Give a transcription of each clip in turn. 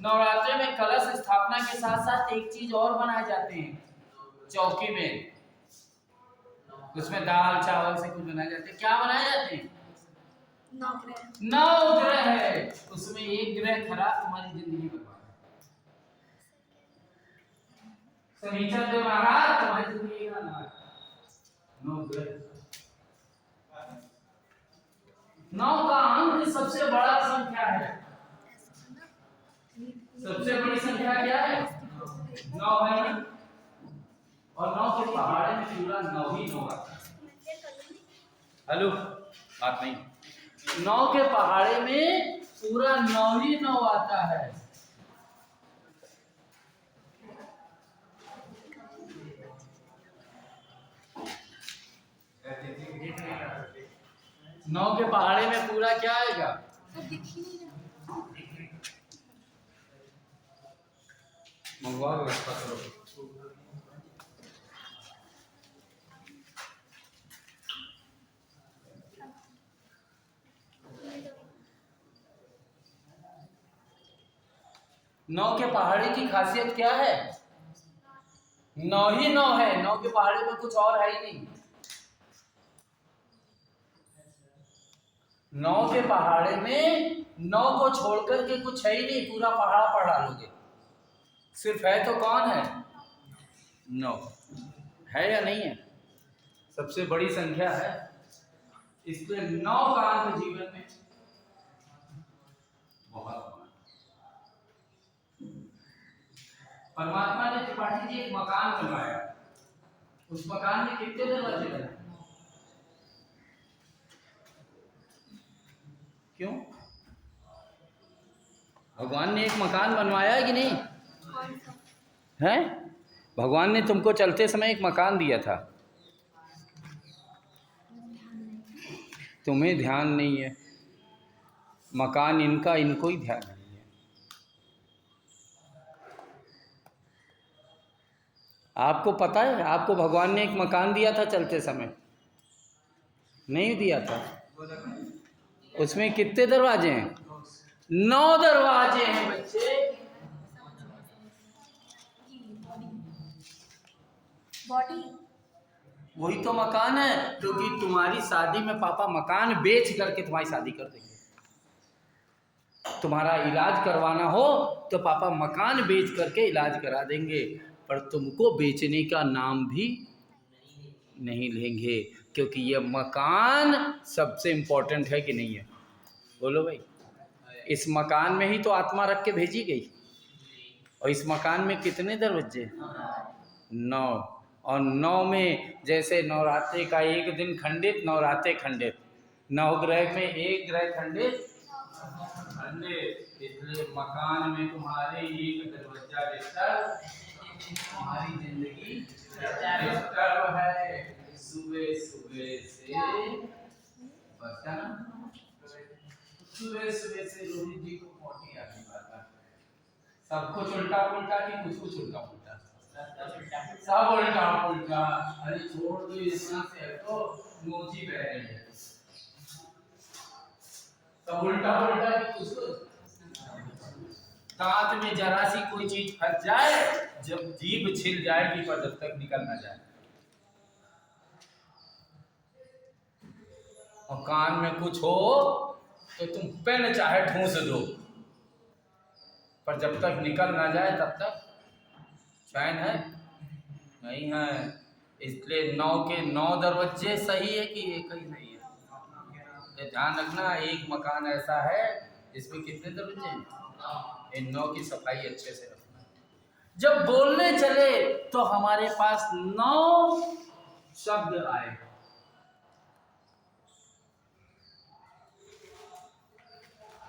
नवरात्रि में कलश स्थापना के साथ साथ एक चीज और बनाए जाते हैं चौकी में, उसमें दाल चावल से कुछ बनाए जाते हैं। क्या बनाए जाते हैं? नौ ग्रह है, उसमें एक ग्रह खराब तुम्हारी जिंदगी बर्बाद। शनिचर जो महाराज तुम्हारी जिंदगी का नाश। नौ ग्रह, नौ का अंक सबसे बड़ा संख्या है। सबसे बड़ी संख्या क्या है? नौ है ना? और नौ के पहाड़े में पूरा नौ ही नौ आता है। हेलो, बात नहीं। नौ के पहाड़े में पूरा नौ ही नौ आता है। नौ के पहाड़े में पूरा क्या आएगा? मंगवा व्यवस्था करो। नौ के पहाड़ी की खासियत क्या है? नौ ही नौ है, नौ के पहाड़ी में कुछ और है ही नहीं। नौ के पहाड़े में नौ को छोड़कर के कुछ है ही नहीं, पूरा पहाड़ पढ़ा लोगे। सिर्फ है तो कौन है? नौ है या नहीं है? सबसे बड़ी संख्या है, इसलिए नौ का अंक जीवन में बहुत। परमात्मा ने त्रिपाठी जी एक मकान बनवाया, उस मकान में कितने दरवाजे बने? क्यों? भगवान ने एक मकान बनवाया है कि नहीं है? भगवान ने तुमको चलते समय एक मकान दिया था, तुम्हें ध्यान नहीं है। मकान इनका, इनको ही ध्यान नहीं है। आपको पता है, आपको भगवान ने एक मकान दिया था चलते समय? नहीं दिया था। उसमें कितने दरवाजे हैं? 9 दरवाजे हैं बच्चे। बॉडी वही तो मकान है, क्योंकि तुम्हारी शादी में पापा मकान बेच करके तुम्हारी शादी कर देंगे। तुम्हारा इलाज करवाना हो तो पापा मकान बेच करके इलाज करा देंगे, पर तुमको बेचने का नाम भी नहीं लेंगे, क्योंकि ये मकान सबसे इम्पोर्टेंट है कि नहीं है? बोलो भाई। इस मकान में ही तो आत्मा रख के भेजी गई, और इस मकान में कितने दरवाजे? 9। और 9 में जैसे नवरात्रि का एक दिन खंडित, नवरात्रि खंडित, 9 ग्रह में एक ग्रह खंडित, इसलिए मकान में तुम्हारे एक दरवाजा डिस्टर्ब, तुम्हारी जिंदगी डिस्टर्ब है। सुबह सुबह से बता ना, सुबह सुबह से रोहित जी को मोटी आती बात, सब कुछ उल्टा पुल्टा कि कुछ कुछ उल्टा पुल्टा, सब उल्टा पुल्टा। अरे छोड़ दो, इतना से तो मोची बह रही है, सब उल्टा पुल्टा कि कुछ कुछ। दांत में जरा सी कोई चीज फंस जाए, जब जीभ छिल जाएगी पर जब तक निकल ना जाए, और कान में कुछ हो तो तुम पेन चाहे ठूंस दो, पर जब तक निकल ना जाए तब तक चैन है नहीं है। इसलिए 9 के 9 दरवाजे सही है कि एक ही सही है? तो ध्यान रखना, एक मकान ऐसा है जिसमें कितने दरवाजे हैं। इन 9 की सफाई अच्छे से रखना। जब बोलने चले तो हमारे पास 9 शब्द आए,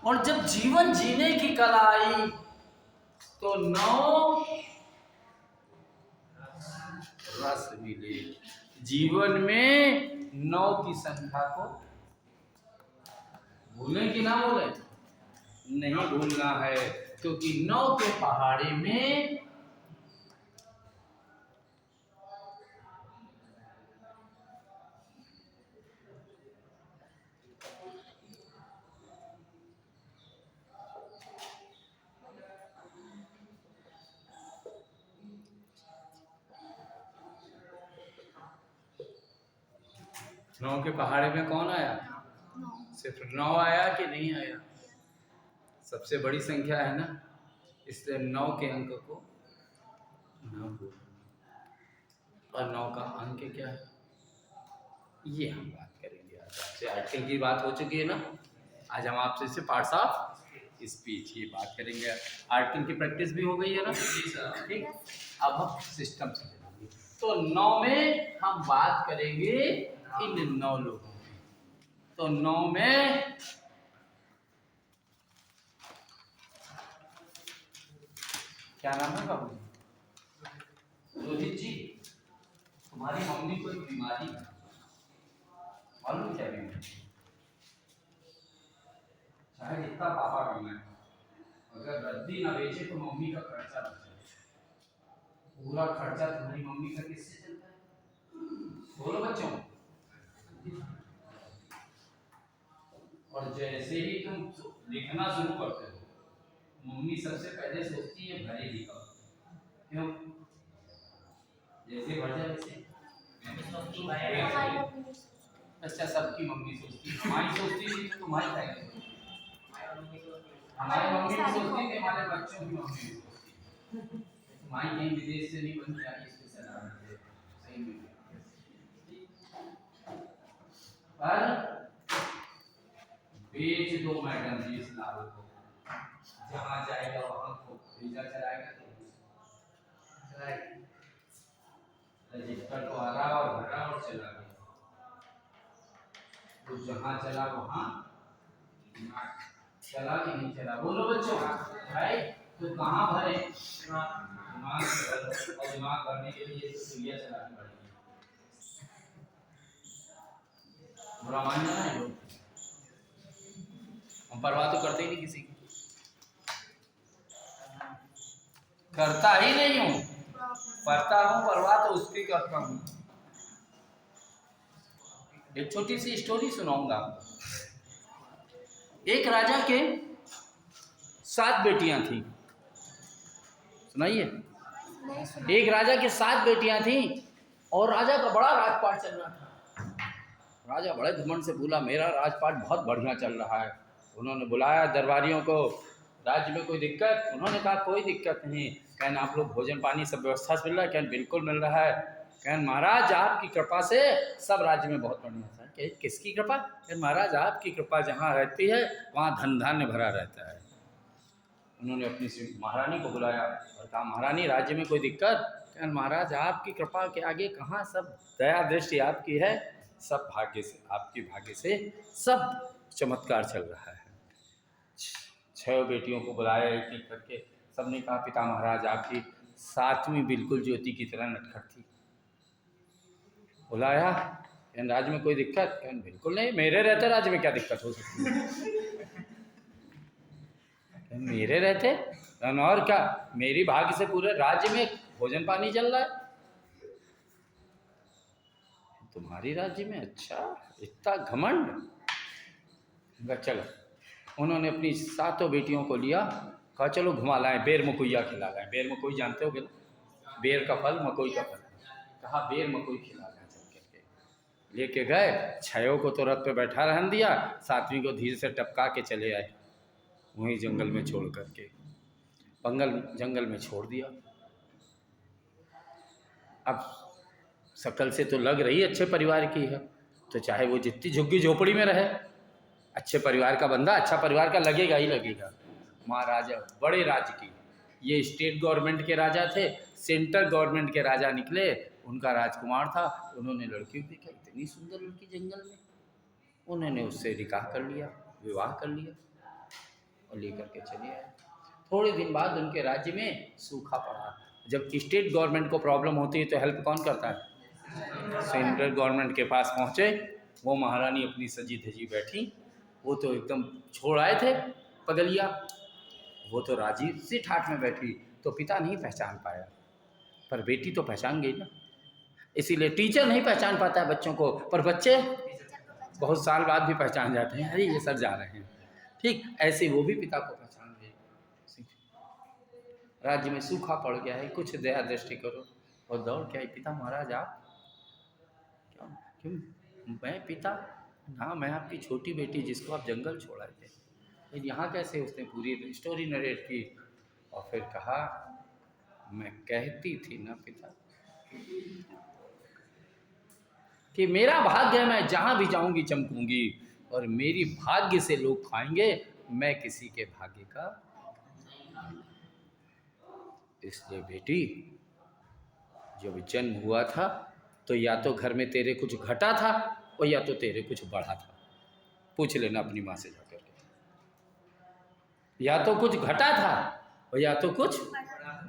और जब जीवन जीने की कला आई तो 9 रस मिले। जीवन में 9 की संख्या को भूलें कि ना भूलें? नहीं भूलना है, क्योंकि 9 के पहाड़े में 9 के पहाड़े में कौन आया? सिर्फ 9 आया कि नहीं आया? सबसे बड़ी संख्या है ना, इसलिए 9 के अंक को 9 बोलो। और 9 का अंक क्या है ये हम बात करेंगे। आज आपसे आर्टिकल की बात हो चुकी है ना, आज हम आपसे इसे पार्ट्स ऑफ स्पीच ये बात करेंगे। आर्टिकल की प्रैक्टिस भी हो गई है ना, ठीक। अब हम सिस्टम समझेंगे। तो 9 में हम बात करेंगे इन 9 लोगों की। तो 9 में क्या नाम है बाबू? रोहित जी, तुम्हारी मम्मी को एक बीमारी है, मालूम क्या बीमारी? चाहे जितना पापा कमाए, अगर रद्दी ना बेचे तो मम्मी का खर्चा बचे। पूरा खर्चा तुम्हारी मम्मी का किससे चलता है? बोलो बच्चों। और जैसे ही तुम लिखना शुरू करते हो, मम्मी सबसे पहले सोचती है भरे लिखा। क्यों? जैसे भर जाए वैसे। अच्छा, सबकी मम्मी सोचती है, हमारी सोचती थी तो तुम्हारी क्या सोचती? हमारी मम्मी भी सोचती थी, हमारे बच्चों की मम्मी भी सोचती। तुम्हारी कहीं विदेश से नहीं बन के आई स्पेशल सही में। पर बेच दो मैडम जी इस लाल को, जहाँ जाएगा वहाँ को भेजा चलाएगा रजिस्टर तो आ रहा और भरा और चला गया। तो जहाँ चला वहाँ चला कि नहीं चला? बोलो बच्चों भाई। तो कहाँ भरे? दिमाग से भरो, और दिमाग भरने के लिए क्रिया चलानी पड़ेगी। बुरा मान जाना है लोग, हम परवाह तो करते ही नहीं किसी की, करता ही नहीं हूँ। पढ़ता हूँ, परवाह तो उसकी करता हूँ। एक छोटी सी स्टोरी सुनाऊंगा आपको। एक राजा के 7 बेटियां थी। सुनाइए। एक राजा के 7 बेटियां थी और राजा का बड़ा राजपाट चल रहा था। राजा बड़े घमंड से बोला, मेरा राजपाट बहुत बढ़िया चल रहा है। उन्होंने बुलाया दरबारियों को, राज्य में कोई दिक्कत? उन्होंने कहा कोई दिक्कत नहीं। कहन आप लोग भोजन पानी सब व्यवस्था से मिल रहा है? कहन बिल्कुल मिल रहा है। कहन महाराज आपकी कृपा से सब राज्य में बहुत बढ़िया है। किसकी कृपा? कहन महाराज आपकी कृपा जहाँ रहती है वहाँ धन धान्य भरा रहता है। उन्होंने अपनी महारानी को बुलाया और कहा, महारानी राज्य में कोई दिक्कत? कहन महाराज आपकी कृपा के आगे कहाँ, सब दया दृष्टि आपकी है, सब भाग्य से, आपकी भाग्य से सब चमत्कार चल रहा है। 6 बेटियों को बुलाया एक एक करके। सबने कहा पिता महाराज आपकी 7वीं बिल्कुल ज्योति की तरह नटखट थी। बुलाया, कहन राज्य में कोई दिक्कत? कहन बिल्कुल नहीं, मेरे रहते राज्य में क्या दिक्कत हो सकती है? मेरे रहते और क्या, मेरी भाग्य से पूरे राज्य में भोजन पानी चल रहा है। तुम्हारी राज्य में? अच्छा, इतना घमंड। चलो, उन्होंने अपनी 7 बेटियों को लिया, कहा चलो घुमा लाएं, बेर मकोइया खिला लाएं। बेर मकोई जानते हो ना, बेर का फल, मकोई का फल। कहा बेर मकोई खिला लाएं। चल करके लेके गए, 6 को तो रथ पे बैठा रहन दिया, 7वीं को धीरे से टपका के चले आए, वहीं जंगल में छोड़ करके जंगल में छोड़ दिया। अब शकल से तो लग रही अच्छे परिवार की है, तो चाहे वो जितनी झुग्गी झोपड़ी में रहे, अच्छे परिवार का बंदा अच्छा परिवार का लगेगा ही लगेगा। महाराजा बड़े राज्य की, ये स्टेट गवर्नमेंट के राजा थे, सेंट्रल गवर्नमेंट के राजा निकले, उनका राजकुमार था। उन्होंने लड़की को देखा, इतनी सुंदर लड़की जंगल में, उन्होंने उससे निकाह कर लिया, विवाह कर लिया और लेकर के चले आए। थोड़े दिन बाद उनके राज्य में सूखा पड़ा। जब स्टेट गवर्नमेंट को प्रॉब्लम होती है तो हेल्प कौन करता है? सेंट्रल गवर्नमेंट के पास पहुँचे, वो महारानी अपनी सजी धजी बैठी, वो तो एकदम छोड़ आए थे पगलिया, वो तो राजी सी ठाठ में बैठी। तो पिता नहीं पहचान पाया, पर बेटी तो पहचान गई ना। इसीलिए टीचर नहीं पहचान पाता है बच्चों को, पर बच्चे बहुत साल बाद भी पहचान जाते हैं, अरे ये सर जा रहे हैं। ठीक ऐसे वो भी पिता को पहचान गए। राज्य में सूखा पड़ गया है, कुछ दया दृष्टि करो। और दौड़ के आई, पिता महाराज आप क्यों? मैं पिता ना, मैं आपकी छोटी बेटी जिसको आप जंगल छोड़ाए थे, लेकिन यहाँ कैसे? उसने पूरी स्टोरी नरेट की और फिर कहा मैं कहती थी ना पिता कि मेरा भाग्य है, मैं जहाँ भी जाऊंगी चमकूंगी, और मेरी भाग्य से लोग खाएंगे, मैं किसी के भाग्य का। इसलिए बेटी, जब जन्म हुआ था तो या तो घर में तेरे कुछ घटा था और या तो तेरे कुछ बढ़ा था। पूछ लेना अपनी माँ से जाकर के। या तो कुछ घटा था और या तो कुछ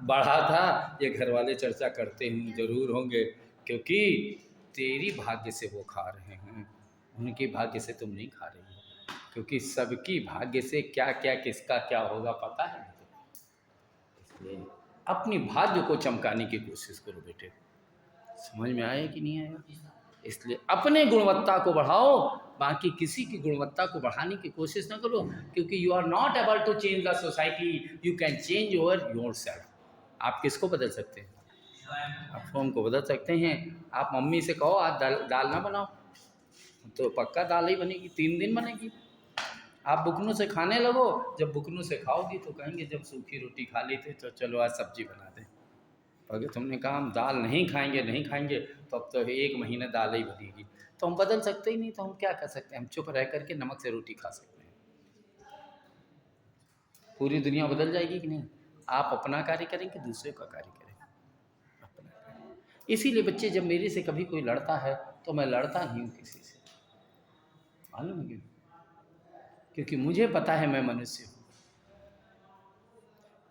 बढ़ा था। ये घर वाले चर्चा करते हैं जरूर होंगे, क्योंकि तेरी भाग्य से वो खा रहे हैं, उनके भाग्य से तुम नहीं खा रही हो। क्योंकि सबकी भाग्य से क्या क्या किसका क्या होगा पता है नहीं तुम्हें। इसलिए अपनी भाग्य को चमकाने की कोशिश करो बेटे। समझ में आया कि नहीं आया? इसलिए अपने गुणवत्ता को बढ़ाओ, बाकी किसी की गुणवत्ता को बढ़ाने की कोशिश ना करो, क्योंकि you are not able to change the society, you can change yourself. आप किसको बदल सकते हैं? आप स्वयं को बदल सकते हैं। आप मम्मी से कहो आज दाल ना बनाओ, तो पक्का दाल ही बनेगी, 3 दिन बनेगी। आप बुकनों से खाने लगो, जब बुकनों से खाओगी तो कहेंगे जब सूखी रोटी खा ली थी तो चलो आज सब्जी बना दें। अगर तुमने कहा हम दाल नहीं खाएंगे नहीं खाएंगे, तो अब तो 1 महीना दाल ही बनेगी। तो हम बदल सकते ही नहीं, तो हम क्या कर सकते हैं? हम चुप रह करके नमक से रोटी खा सकते हैं। पूरी दुनिया बदल जाएगी कि नहीं? आप अपना कार्य करेंगे, दूसरे का कार्य करेंगे, अपना कार्य। इसीलिए बच्चे, जब मेरे से कभी कोई लड़ता है तो मैं लड़ता नहीं हूँ किसी से। मालूम है क्यों? क्योंकि मुझे पता है मैं मनुष्य हूँ।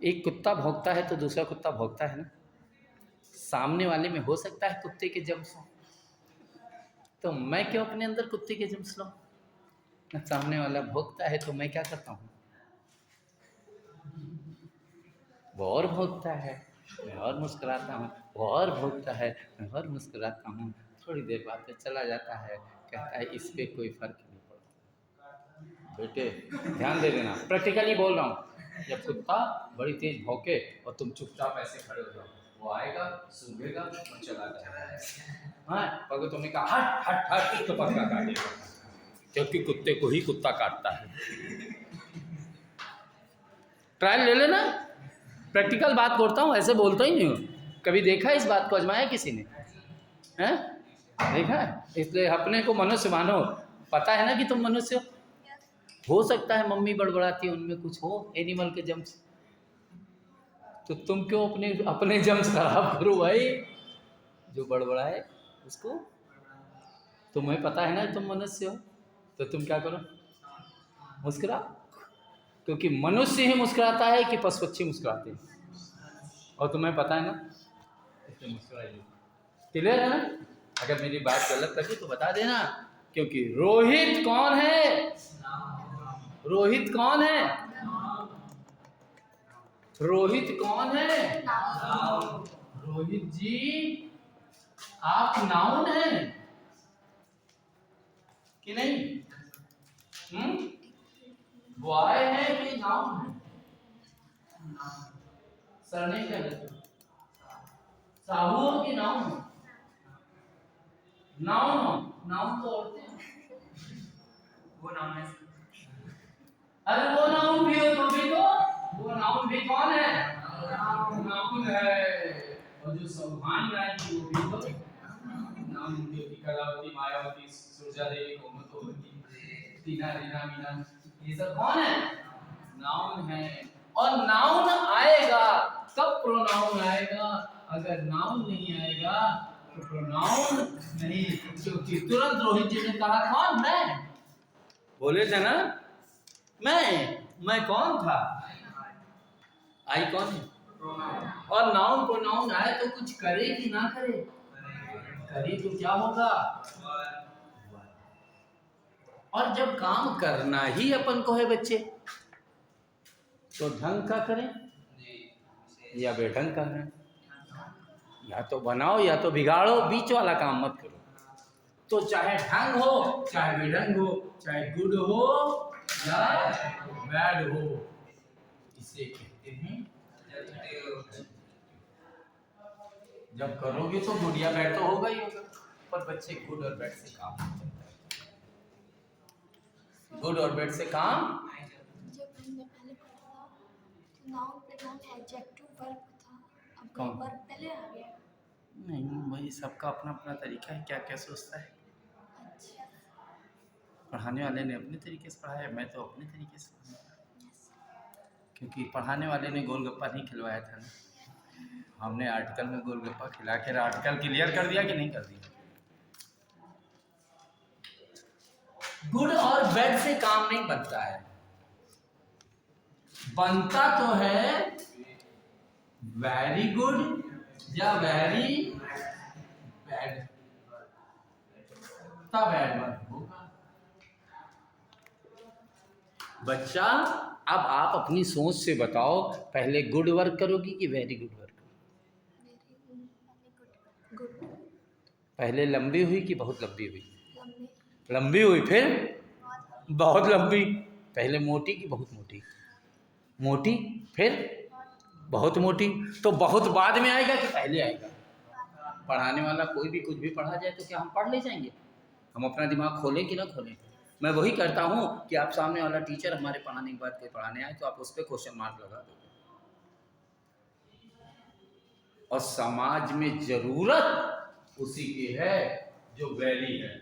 एक कुत्ता भौंकता है तो दूसरा कुत्ता भौंकता है ना। सामने वाले में हो सकता है कुत्ते के जम्स हो, तो मैं क्यों अपने अंदर कुत्ते के जम्स लाऊं? सामने वाला भौंकता है तो मैं क्या करता हूँ? वो और भौंकता है, मैं और मुस्कुराता हूँ। वो और भौंकता है, मैं और मुस्कुराता हूँ। थोड़ी देर बाद में चला जाता है, कहता है इस पे कोई फर्क नहीं पड़ता। बेटे ध्यान दे देना, प्रैक्टिकली बोल रहा हूँ। जब कुत्ता बड़ी तेज भौंके और तुम चुपचाप ऐसे खड़े हो जाओ, वो आएगा, सूंघेगा और चला जाएगा। हाँ, अगर तुमने कहा हट हट हट तो पक्का काटेगा, क्योंकि कुत्ते को ही कुत्ता काटता है। ट्रायल ले लेना, प्रैक्टिकल बात करता हूँ, ऐसे बोलता ही नहीं हूँ। कभी देखा है इस बात को आजमाया किसी ने? हैं? देखा है? इसलिए अपने को मनुष्य मानो। पता है ना कि तुम मनुष्य हो सकता है मम्मी बड़बड़ाती है उनमें कुछ हो एनिमल के जम्स, तो तुम क्यों अपने अपने जम्स खराब करो भाई? जो बड़बड़ाए उसको, तुम्हें पता है ना तुम मनुष्य हो, तो तुम क्या करो? मुस्कुरा। क्योंकि मनुष्य ही मुस्कुराता है कि पशु पक्षी मुस्कुराते हैं, और तुम्हें पता है ना, इसलिए मुस्कुराइए। क्लियर है ना? अगर मेरी बात गलत लगी तो बता देना। क्योंकि रोहित कौन है? रोहित कौन है? रोहित कौन है? रोहित जी आप नाउन हैं कि नहीं? बॉय है कि नाउन है? सरनेम क्या है? साहू हो कि नाउन हो? नाउन हो। नाउन तो औरतें हैं। वो नाउन है। अरे वो नाउन भी हो तो भी तो, वो नाउन भी कौन है? नाउन है। और जो सम्मान राय की वो भी तो नाउन, जो कलावती, मायावती, सुरजा देवी, कोमलवती, टीना, रीना, मीना, ये सब कौन है? नाउन है। और नाउन आएगा कब? प्रोनाउन आएगा। अगर नाउन नहीं आएगा तो प्रोनाउन नहीं। क्योंकि तुरंत रोहित जी ने कहा कौन? मैं। बोले थे ना मैं कौन था? आई कौन है? और नाउन प्रोनाउन आए तो कुछ करे कि ना करे? करे तो क्या होगा? और जब काम करना ही अपन को है बच्चे, तो ढंग का करें या बेढंग का करें? या तो बनाओ या तो बिगाड़ो, बीच वाला काम मत करो। तो चाहे ढंग हो चाहे बेढंग हो, चाहे गुड हो या बैड हो, इसे कहते हैं जब करोगे तो गुड या बैड तो होगा ही होगा। पर बच्चे गुड और बैड से काम नहीं चलता है। गुड और बैड से काम जब हमने पहले पढ़ा था तो नाउन प्रोनाउन एडजेक्टिव वर्ब था, अब कौन? वर्ब पहले आ गया। नहीं भाई, सबका अपना अपना तरीका है, क्या क्या सोचता है। अच्छा, पढ़ाने वाले ने अपने तरीके से पढ़ाया, मैं तो अपने तरीके से पढ़ाया, क्योंकि पढ़ाने वाले ने गोलगप्पा नहीं खिलवाया था ना, हमने आर्टिकल में गोलगप्पा खिला के आर्टिकल क्लियर कर दिया कि नहीं कर दिया। गुड और बैड से काम नहीं बनता है, बनता तो है वेरी गुड या वेरी बैड, तब बैड वर्क होगा। बच्चा, अब आप अपनी सोच से बताओ, पहले गुड वर्क करोगी कि very good work? Very good, पहले लंबी हुई कि बहुत लंबी हुई? लंबे, लंबी हुई, फिर बहुत लंबी। पहले मोटी कि बहुत मोटी? मोटी, फिर बहुत मोटी। तो बहुत बाद में आएगा कि पहले आएगा? पढ़ाने वाला कोई भी कुछ भी पढ़ा जाए तो क्या हम पढ़ ले जाएंगे? हम अपना दिमाग खोलें कि ना खोलें? मैं वही करता हूँ कि आप सामने वाला टीचर हमारे पढ़ाने के बाद कोई पढ़ाने आए तो आप उस पर क्वेश्चन मार्क लगा दो। और समाज में जरूरत उसी की है जो वैली है।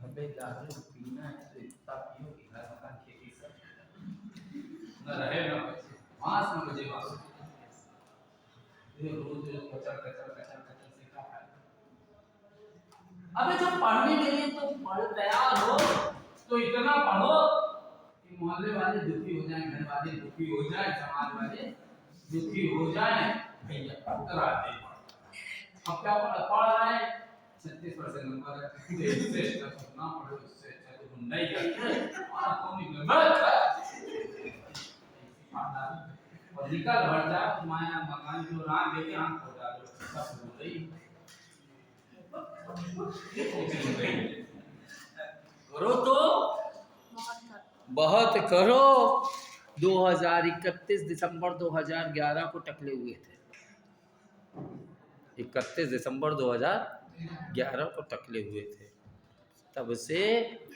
अबे दारू पीना है तो इतना पियो कि घर मकान खेती सब न रहे ना बचे, मांस न बचे मांस। ये रोज रोज कचर कचर कचर कचर से क्या फायदा? अबे जब पढ़ने के लिए तो पढ़ तैयार हो तो इतना पढ़ो कि मोहल्ले वाले दुखी हो जाएं, घर वाले दुखी हो जाएं, समाज वाले दुखी हो जाएं। भैया करा दे। अब क्या पढ़ रहा है 36% नंबर है, इससे अच्छा तो ना पढ़ो, इससे अच्छा तो नहीं करते कौन निकल और निकल भर जाओ तुम्हारा मकान जो रात देके आंख हो डालो सब हो गई। करो तो बहुत करो। 2031 दिसंबर 2011 को टकले हुए थे, 31 दिसंबर 2011 को टकले हुए थे। तब से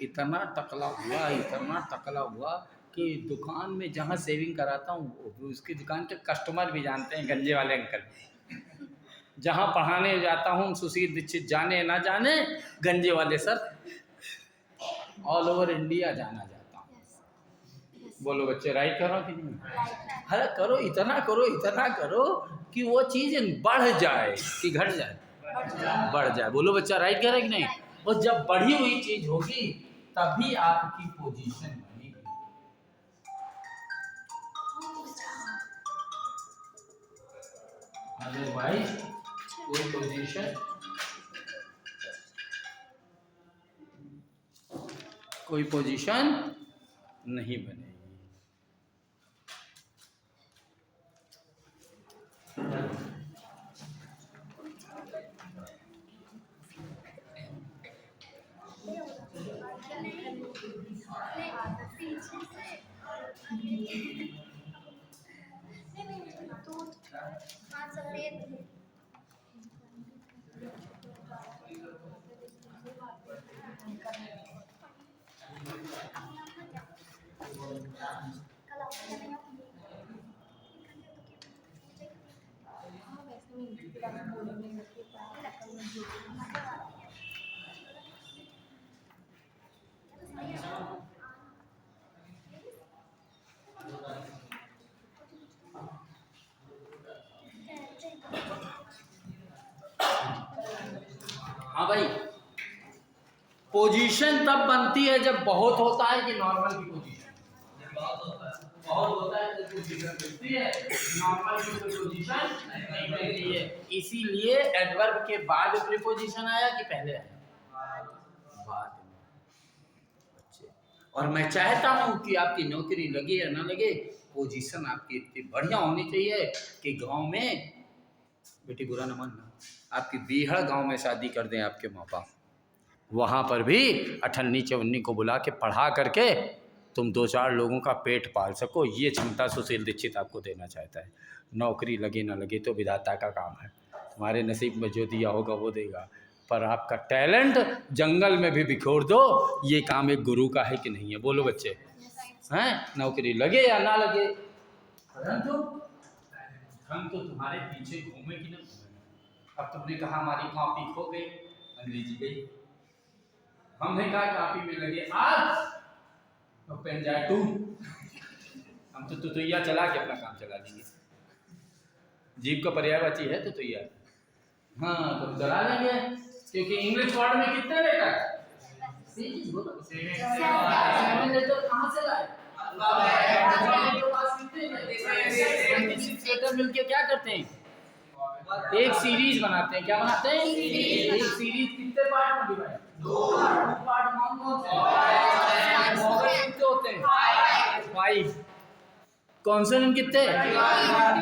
इतना टकला हुआ, इतना टकला हुआ कि दुकान में जहाँ सेविंग कराता हूँ उसकी दुकान के कस्टमर भी जानते हैं, गंजे वाले अंकल। जहाँ पढ़ाने जाता हूँ सुशील दीक्षित जाने ना जाने, गंजे वाले सर ऑल ओवर इंडिया जाना जाता हूँ। बोलो बच्चे, राइट करो कि नहीं? अरे करो, इतना करो कि वो चीज़ बढ़ जाए कि घट जाए? बढ़ जाए। बोलो बच्चा, राइट करे कि नहीं? और जब बढ़ी हुई चीज होगी तभी आपकी पोजीशन बनेगी। अदरवाइज कोई पोजीशन नहीं बनेगी। हाँ भाई, पोजीशन तब बनती है जब बहुत होता है कि नॉर्मल की पोजीशन? बहुत होता है तो पोजीशन बनती है, नॉर्मल की पोजीशन नहीं बनती है। इसीलिए एडवर्ब के बाद प्रीपोजिशन आया कि पहले आया? बाद में। अच्छे, और मैं चाहता हूँ कि आपकी नौकरी लगे या ना लगे, पोजीशन आपकी इतनी बढ़िया होनी चाहिए कि गांव में, बेटी बुरा न मानना, आपकी बीहड़ गांव में शादी कर दें आपके माँ बाप, वहाँ पर भी 98 को बुला के पढ़ा करके तुम 2-4 लोगों का पेट पाल सको, ये क्षमता सुशील दीक्षित आपको देना चाहता है। नौकरी लगे ना लगे तो विधाता का काम है, तुम्हारे नसीब में जो दिया होगा वो देगा, पर आपका टैलेंट जंगल में भी बिखोर दो, ये काम एक गुरु का है कि नहीं है? बोलो बच्चे, हैं? नौकरी लगे या ना लगे, परंतु हम तो तुम्हारे पीछे घूमे कि ना घूमे। अब तुमने कहा हमारी कॉपी खो गई, अंग्रेजी गई, हमने कहा कॉपी में लगे आज तो पेन जाए टू, हम तो तुतैया चला के अपना काम चला लेंगे। जीव का पर्यायवाची है तुतैया, हाँ तो चला लेंगे, क्योंकि इंग्लिश वर्ड में कितने लेटर? 7 लेटर कहाँ से लाए? लेटर मिलके क्या करते हैं? एक सीरीज बनाते हैं। क्या बनाते हैं? एक सीरीज कितने पार्ट में डिवाइड? 2 पार्ट। कौन से कितने होते हैं? 5। कॉन्सोनेंट कितने?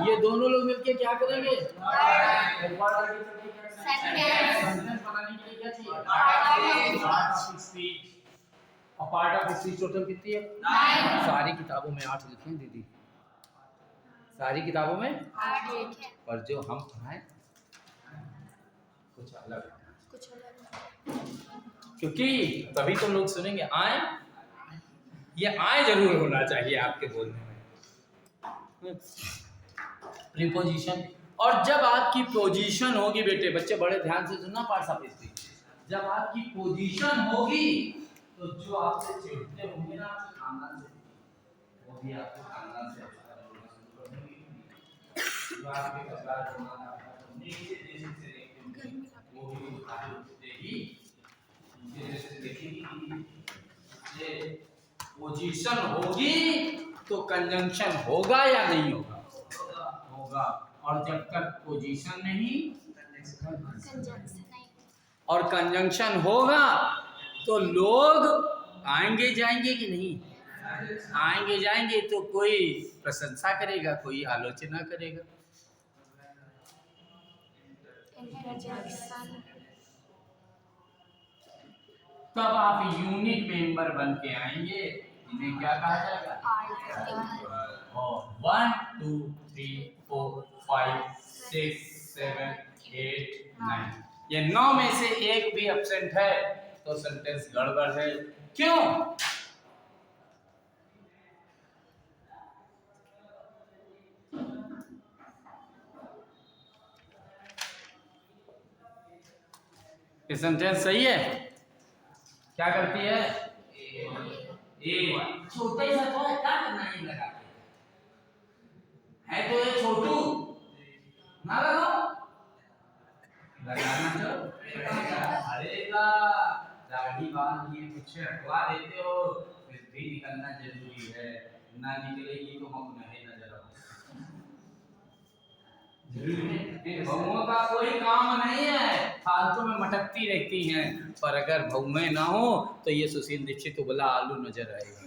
ये दोनों लोग मिलके क्या करेंगे? सेंटेंस बनाने के लिए क्या चाहिए? Part of speech. और पार्ट ऑफ स्पीच टोटल कितनी है? 9। सारी किताबों में 8 लिखे हैं दीदी, सारी किताबों में 8 लिखे, पर जो हम पढ़ाएं कुछ अलग, क्योंकि तभी तुम लोग सुनेंगे। आए, ये आए जरूर होना चाहिए आपके बोलने में। प्रीपोजिशन, और जब आपकी पोजीशन होगी बेटे, बच्चे बड़े ध्यान से सुनना पार्ट्स ऑफ स्पीच, जब आपकी पोजीशन होगी तो जो आपसे चिढ़ते होंगे ना आपके खानदान से, वो भी आपके खानदान से जो आपके परिवार को नीचे देश से देखते हैं, वो भी देगी नीचे देश से देखेगी। ये पोजीशन होगी तो कंजंक्शन होगा या नहीं होगा? होगा। और जब तक पोजीशन नहीं और कंजंक्शन होगा तो लोग आएंगे जाएंगे कि नहीं? आएंगे जाएंगे, तो कोई प्रशंसा करेगा, कोई आलोचना करेगा। तब आप यूनिट मेंबर बन के आएंगे, इन्हें क्या कहा जाएगा? और 1 2 3 4 5 6 7 8 9, ये 9 में से एक भी एब्सेंट है तो सेंटेंस गड़बड़ है। क्यों? ये सेंटेंस सही है? क्या करती है? ए छोटे सा तो है, क्या करना है लगा है, तो ये छोटू ना लगाओ, लगाना तो अरेगा दाढ़ी बाल ये कुछ हटवा देते हो, फिर भी निकलना जरूरी है, ना निकलेगी तो हम नहीं नजर आओ। बहुओं का कोई काम नहीं है, फालतू में मटकती रहती हैं, पर अगर बहुएं ना हो तो ये सुशील दीक्षित उबला आलू नजर आएगा।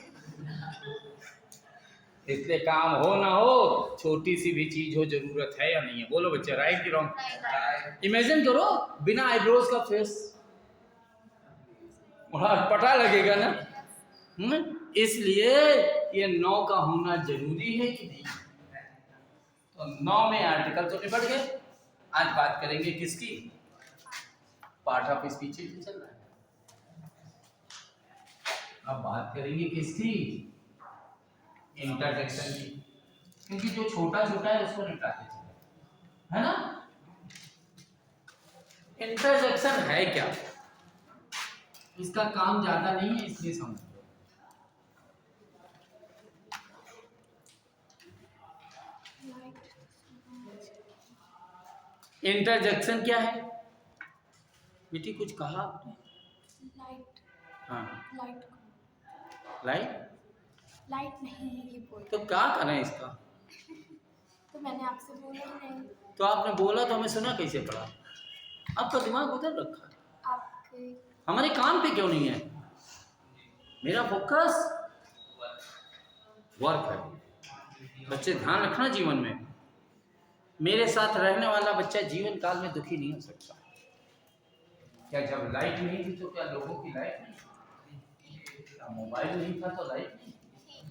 इसलिए काम हो ना हो, छोटी सी भी चीज हो, जरूरत है या नहीं है? बोलो बच्चे, राइट की रॉन्ग? इमेजिन करो बिना आईब्रोज का फेस, पता लगेगा ना। इसलिए ये 9 का होना जरूरी है कि नहीं? तो 9 में आर्टिकल तो निपट गए। आज बात करेंगे किसकी? पार्ट ऑफ स्पीच चल रहा है। अब बात करेंगे किसकी? इंटरजेक्शन की, क्योंकि जो छोटा छोटा है उसको निपटाते चले, है ना? इंटरजेक्शन है क्या? इसका काम ज्यादा नहीं है, इसलिए समझ लो। इंटरजेक्शन क्या है बेटी? कुछ कहा आपने? लाइट। हाँ, लाइट। लाइट? लाइट नहीं है ये बोल। तो क्या करें इसका? तो मैंने आपसे बोला ही नहीं। तो आपने बोला तो हमें सुना कैसे पड़ा? आपका दिमाग उधर रखा है, आपके हमारे काम पे क्यों नहीं है? मेरा फोकस वर्क है। बच्चे ध्यान रखना, जीवन में मेरे साथ रहने वाला बच्चा जीवन काल में दुखी नहीं हो सकता। क्या जब लाइट नहीं थी तो क्या लोगों की लाइट नहीं? क्या मोबाइल नहीं था तो लाइट नहीं?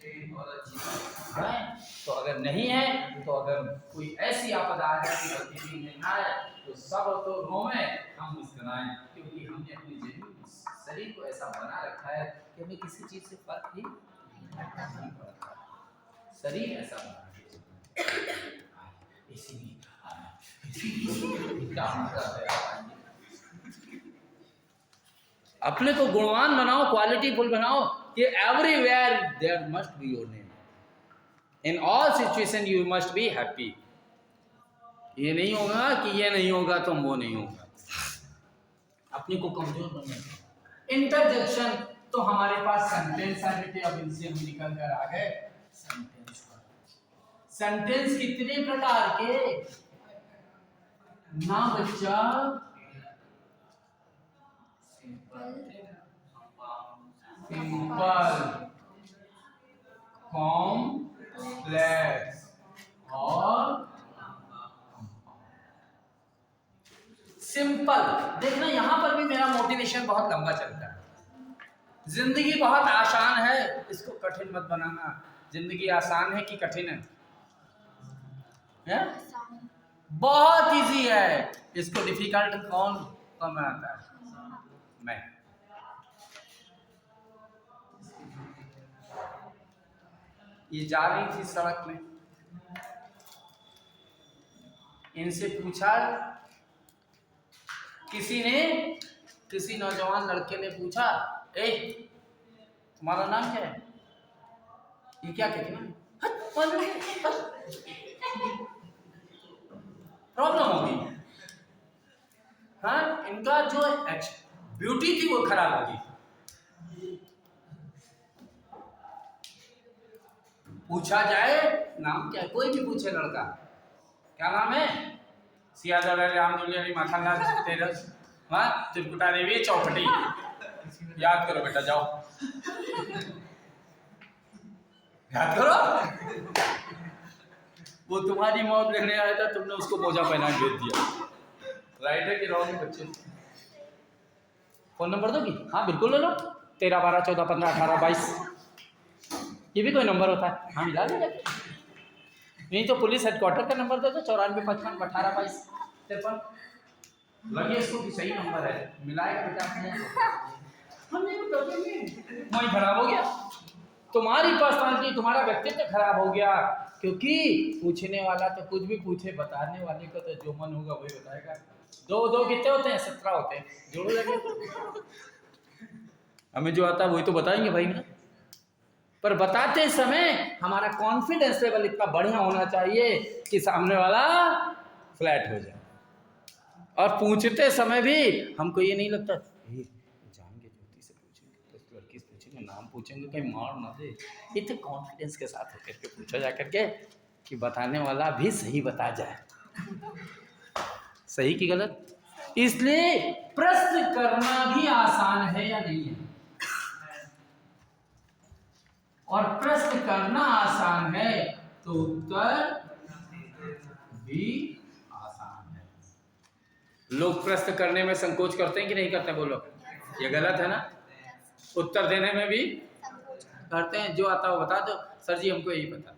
है? तो अगर नहीं है, तो अगर कोई ऐसी आपदा आ जाए कि प्रतिदिन नहीं आए, तो सब तो रोवे, हम मुस्कुराएं, क्योंकि हमने अपने शरीर को ऐसा बना रखा है कि हमें किसी चीज से फर्क ही नहीं पड़ता। शरीर ऐसा बना है, इसीलिए क्या मतलब है? अपने को गुणवान बनाओ, क्वालिटी फुल बनाओ कि everywhere there must be your name, in all situation you must be happy. ये नहीं होगा कि ये नहीं होगा तो वो नहीं होगा। अपने को कमजोर बनना। इंटरजेक्शन तो हमारे पास सेंटेंस आ गए थे, अब इनसे हम निकल कर आ गए सेंटेंस पर। सेंटेंस कितने प्रकार के ना बच्चा? सिंपल, कॉम्प्लेक्स और सिंपल। देखना यहां पर भी मेरा मोटिवेशन बहुत लंबा चलता है। जिंदगी बहुत आसान है, इसको कठिन मत बनाना। जिंदगी आसान है कि कठिन है? बहुत इजी है। इसको डिफिकल्ट कौन बनाता है? मैं। ये जा रही थी सड़क में, इनसे पूछा, किसी नौजवान लड़के ने पूछा, ए तुम्हारा नाम क्या है? ये क्या कहते हैं? प्रॉब्लम होगी। हाँ, इनका जो ब्यूटी थी वो खराब होगी। पूछा जाए नाम क्या है, कोई भी पूछे लड़का क्या नाम है? सियादा राम दुनिया माखनलाल तेरस, हाँ त्रिपुटा देवी चौपटी। याद करो बेटा, जाओ याद करो। वो तुम्हारी मौत लेने आया था, तुमने उसको मोजा पहना भेज दिया। राइट है कि रॉन्ग है बच्चे? फोन नंबर दोगी? हाँ बिल्कुल ले लो। 13 12 14 15 18 22, ये भी कोई नंबर होता है? हाँ मिला लो। नहीं तो पुलिस हेडक्वार्टर का नंबर दे दो, 94 55 18 22 53। लगे इसको कि सही नंबर है, मिलाएगा बेटा अपने। हम नहीं बताएंगे, वही खराब हो गया तुम्हारी पर्सनालिटी, तुम्हारा व्यक्तित्व खराब हो गया। क्योंकि पूछने वाला तो कुछ भी पूछे, बताने वाले को तो जो मन होगा वही बताएगा। दो कितने होते हैं? 17 होते हैं, जोड़ो लगे। हमें जो आता है वही तो बताएंगे भाई ना। पर बताते समय हमारा कॉन्फिडेंस लेवल इतना बढ़िया होना चाहिए कि सामने वाला फ्लैट हो जाए। और पूछते समय भी हमको ये नहीं लगता जाएंगे ज्योति से पूछेंगे, तो लड़की से पूछेंगे, नाम पूछेंगे, कहीं मार ना दे। इतने कॉन्फिडेंस के साथ होकर के पूछा जा करके कि बताने वाला भी सही बता जाए, सही कि गलत। इसलिए प्रश्न करना भी आसान है या नहीं है? और प्रश्न करना आसान है तो उत्तर भी आसान है। लोग प्रश्न करने में संकोच करते हैं कि नहीं करते? बोलो, ये गलत है ना? उत्तर देने में भी करते हैं। जो आता हो बता दो, सर जी हमको यही पता।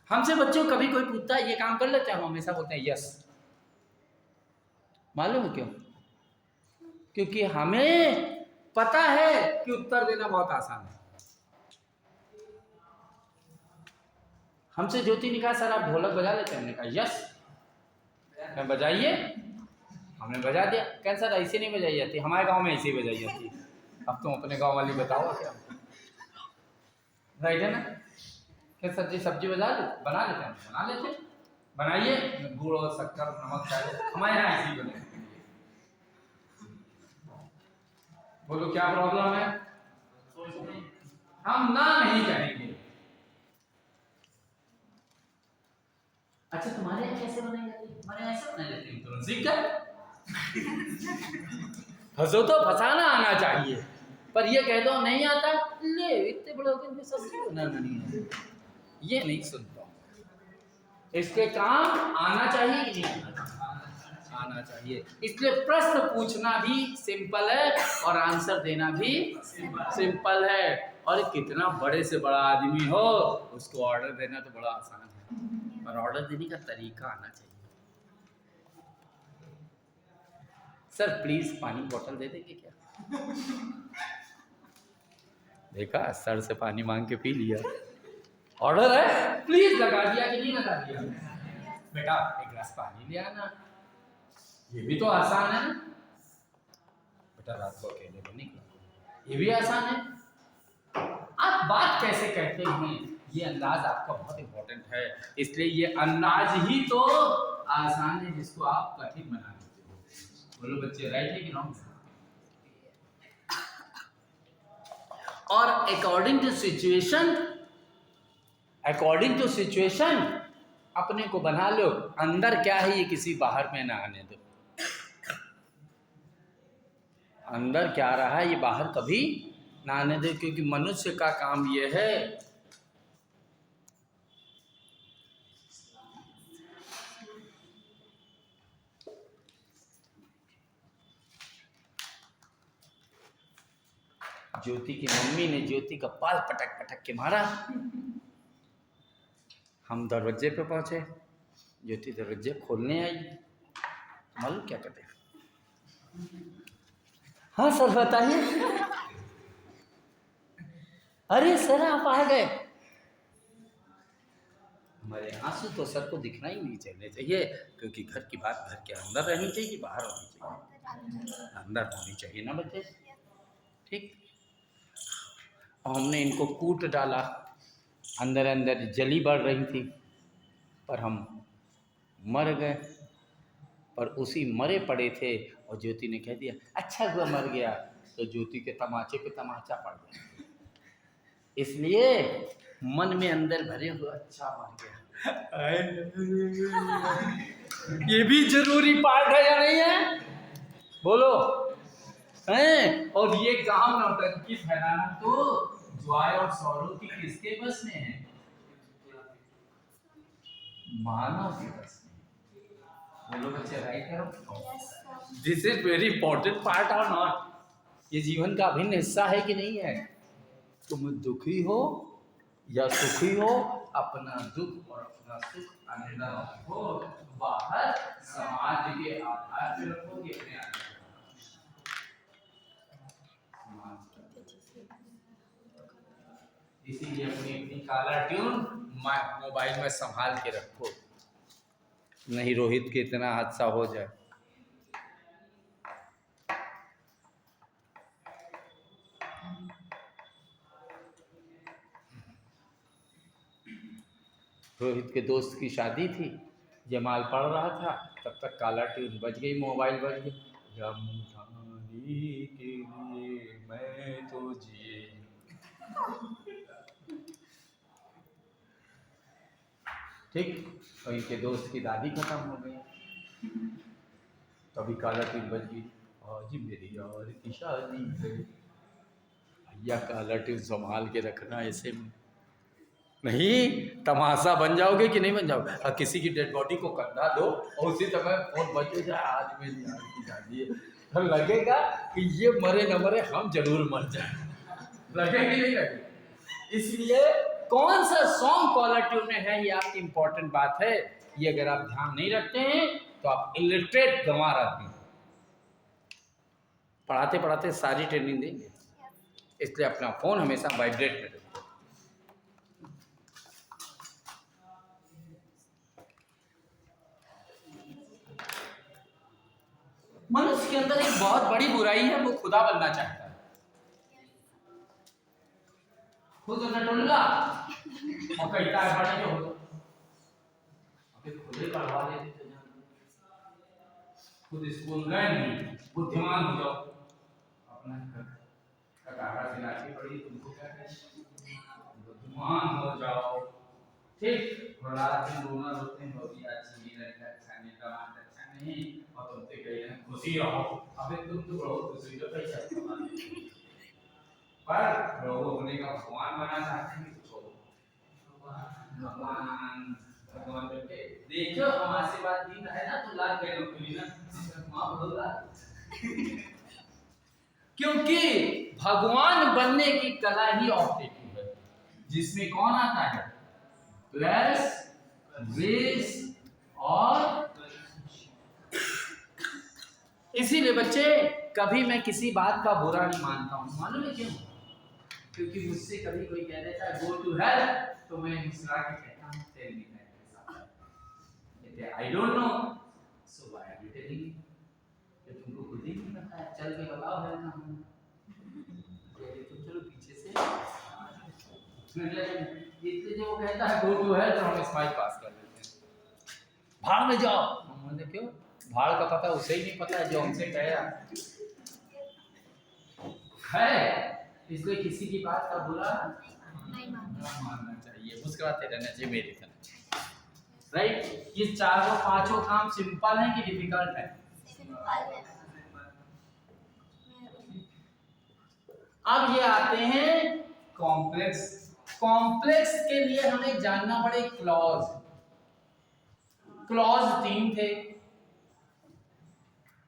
हमसे बच्चों कभी कोई पूछता है ये काम कर लेते हैं, हम हमेशा बोलते हैं यस। मालूम है क्यों? क्योंकि हमें पता है कि उत्तर देना बहुत आसान है। हमसे ज्योति ने कहा सर आप ढोलक बजा लेते हैं? हमने कहा यस। मैं बजाइए, हमने बजा दिया। कह सर ऐसे नहीं बजाई जाती, हमारे गांव में ऐसे ही बजाई जाती। अब तुम अपने गांव वाली बताओ क्या? राइट है ना? क्या सर जी सब्जी बना लेते हैं? बना लेते, बनाइए, गुड़ और शक्कर नमक चाहिए, हमारे यहाँ ऐसे ही बने। बोलो क्या प्रॉब्लम है? हम ना नहीं कहेंगे। अच्छा तुम्हारे यहाँ कैसे बनाई जाती है? हमारे यहाँ ऐसे बनाई जाती है, तुरंत सीख गए। फंसो तो फंसाना आना चाहिए, पर ये कह दो नहीं आता, ले इतने बड़े होकर इनके सब्जी बनाना नहीं है, ये नहीं सुनता। इसके काम आना चाहिए कि नहीं आना चाहिए? आना चाहिए। इसलिए प्रश्न पूछना भी सिंपल है और आंसर देना भी सिंपल है। और कितना बड़े से बड़ा आदमी हो, उसको ऑर्डर देना तो बड़ा आसान है, पर ऑर्डर देने का तरीका आना चाहिए। सर प्लीज पानी बोतल दे देंगे क्या? देखा, सर से पानी मांग के पी लिया। ऑर्डर है, प्लीज लगा दिया कि नहीं लगा दिया? बेटा एक गिलास पानी ले आना, ये भी तो आसान है ना। बेटा रात को अकेले में नहीं खिलाऊंगा, ये भी आसान है। आप बात कैसे कहते हैं, ये अंदाज आपका बहुत इंपॉर्टेंट है। इसलिए ये अंदाज ही तो आसान है जिसको आप कठिन बना देते हो। बोलो बच्चे, राइट है कि रॉन्ग? और अकॉर्डिंग टू सिचुएशन अपने को बना लो। अंदर क्या है ये किसी बाहर में ना आने दो। अंदर क्या रहा है ये बाहर कभी ना आने दो, क्योंकि मनुष्य का काम ये है ज्योति की मम्मी ने ज्योति का बाल पटक पटक के मारा। हम दरवाजे पे पहुंचे, ज्योति दरवाजे खोलने आई, मालूम क्या कहते हैं? हाँ सर बताइए। अरे सर आप आ गए। हमारे आंसू तो सर को दिखना ही नहीं चाहिए, क्योंकि घर की बात घर के अंदर रहनी चाहिए, बाहर होनी चाहिए, अंदर होनी चाहिए ना बच्चे। ठीक, और हमने इनको कूट डाला, अंदर अंदर जली बढ़ रही थी, पर हम मर गए। पर उसी मरे पड़े थे और ज्योति ने कह दिया अच्छा हुआ मर गया, तो ज्योति के तमाचे पे तमाचा पड़ गया। इसलिए मन में अंदर भरे हुए अच्छा मर गया। ये भी जरूरी पार्ट है या नहीं है? बोलो हैं? और ये काम नौटंकी फैलाना तो जॉय और सौरव की किसके बस में है? मानव के बस में। बोलो बच्चे, राइट करो। This is very important part और नॉट? ये जीवन का अभिन्न हिस्सा है कि नहीं है? तुम दुखी हो या सुखी हो, अपना दुख और अपना सुख अंदर रखो, बाहर समाज के आधार पर रखोगे, अपने आधार पर। इसीलिए अपनी अपनी काला ट्यून मोबाइल में संभाल के रखो, नहीं रोहित के इतना हादसा हो जाए। रोहित के दोस्त की शादी थी, जमाल पढ़ रहा था, तब तक काला ट्यून बज गई, मोबाइल बज गई। जमधानी के लिए मैं तो जिए। ठीक, और इनके दोस्त की दादी खत्म हो गई, तभी काला ट्यून बज गई, आज मेरी यार की शादी है। भैया काला ट्यून संभाल के रखना, ऐसे में नहीं तमाशा बन जाओगे कि नहीं बन जाओगे। और किसी की डेड बॉडी को कंधा दो और उसी समय फोन बजे जाए आज मेरी यार की शादी है, तो लगेगा कि ये मरे न मरे हम जरूर मर जाए, लगेगा कि नहीं लगेगा? इसलिए कौन सा सॉन्ग कॉलर ट्यून में है ये आपकी इंपॉर्टेंट बात है। ये अगर आप ध्यान नहीं रखते हैं तो आप इलिटरेट गंवार आदमी, पढ़ाते पढ़ाते सारी ट्रेनिंग देंगे। इसलिए अपना फोन हमेशा वाइब्रेट में रखो। मनुष्य के अंदर एक बहुत बड़ी बुराई है, वो खुदा बनना चाहता है। खुद नटुल्ला और कहता है बड़े जो हो, अबे खुदे पढ़वा देते थे, खुद स्कूल गए नहीं, बुद्धिमान हो जाओ, अपना कटारा से लाठी पड़ी, तुमको क्या कहें, बुद्धिमान हो जाओ। ठीक, और रात में रोना रोते हैं, बहुत अच्छी नहीं लड़का, अच्छा नहीं, दामाद अच्छा नहीं, और तुमसे कही ना खुशी रहो। अबे तुम तो बहुत खुशी हो, पैसा कमा लेते, पर रोग होने का भगवान बना चाहते हैं, तो भगवान भगवान करके देखो हम आशीर्वाद दी है ना तो लाग गए नौकरी ना मां बोल रहा क्योंकि भगवान बनने की कला ही ऑप्टेटिव है, जिसमें कौन आता है? प्लस, विस और इसीलिए बच्चे कभी मैं किसी बात का बुरा नहीं मानता हूँ। मालूम है क्यों? क्योंकि मुझसे कभी कोई कह देता है गो टू हेल, तो मैं मुस्कुरा के कहता हूँ tell me that I don't know so why are you telling me, कि तुमको खुद ही नहीं पता है, चल के बताओ हेल का हूँ तुम चलो पीछे से इसलिए जो वो कहता है गो टू हेल तो हम स्माइल पास कर देते हैं, भाड़ में जाओ। हम बोलते क्यों? भाड़ का पता उसे ही नहीं पता है जो हमसे कह रहा है, इसलिए किसी की बात का बुरा नहीं मानना चाहिए, मुस्कुराते रहना चाहिए मेरी तरह, राइट? ये चारों पांचों काम सिंपल है कि डिफिकल्ट है? अब ये आते हैं कॉम्प्लेक्स। कॉम्प्लेक्स के लिए हमें जानना पड़े क्लॉज। क्लॉज 3 थे,